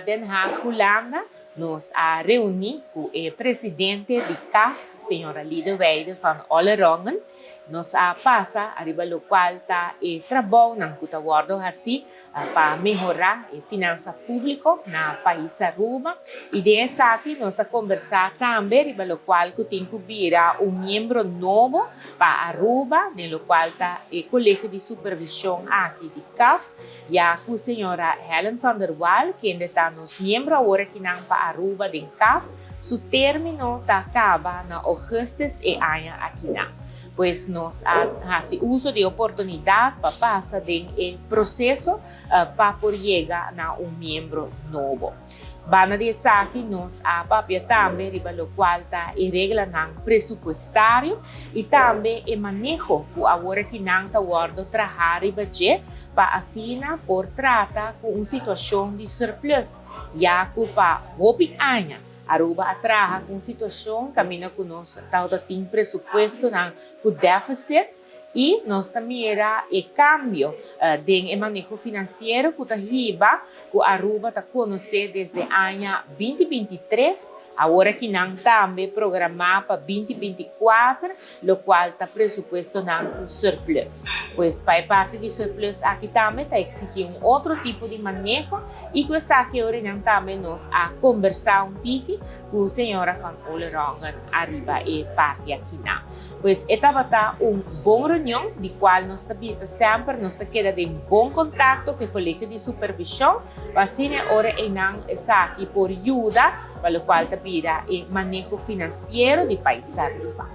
Den Haag, Holanda, nos reuni com o presidente de CAF, senhora Lideweide van Olerongen. Nos passa arriba lo qual está trabalho na Cutawardo assim para melhorar a finança pública na país Aruba. E dessa aqui nós a conversar também arriba lo qual que tem que vir membro novo para Aruba, no qual está o colégio de supervisão aqui de CAF, já com a senhora Helen van der Waal, que ainda está nos membro agora que não para Aruba de CAF, seu término está acaba na augustus e ano aqui não. Pues nos hace uso de oportunidade para passar de processo para poder chegar a membro novo. Bana de aqui nos papia também riba lo qual está e regra não pressupostário e também e manejo por agora que não está guardo trabalhar riba je para assina por tratar com uma situação de surplus já que para hopi anya Aruba atraja com situação, caminha com nós, tem presupuesto com déficit e nós também era o câmbio de manejo financeiro que riba que Aruba está conhecer desde o ano 2023, agora que não também programado para 2024, o qual está presupuesto com surplus. Pois para parte de surplus aqui também está exigindo outro tipo de manejo e com essa aqui agora não também nós conversar pouco com a senhora Van Olerongen arriba e parte aqui não. Pois estava boa reunião, de qual nós também sempre nós queda de bom contato com o colégio de supervisão, assim agora não está aqui por ajuda para o qual também o manejo financeiro de país Aruba.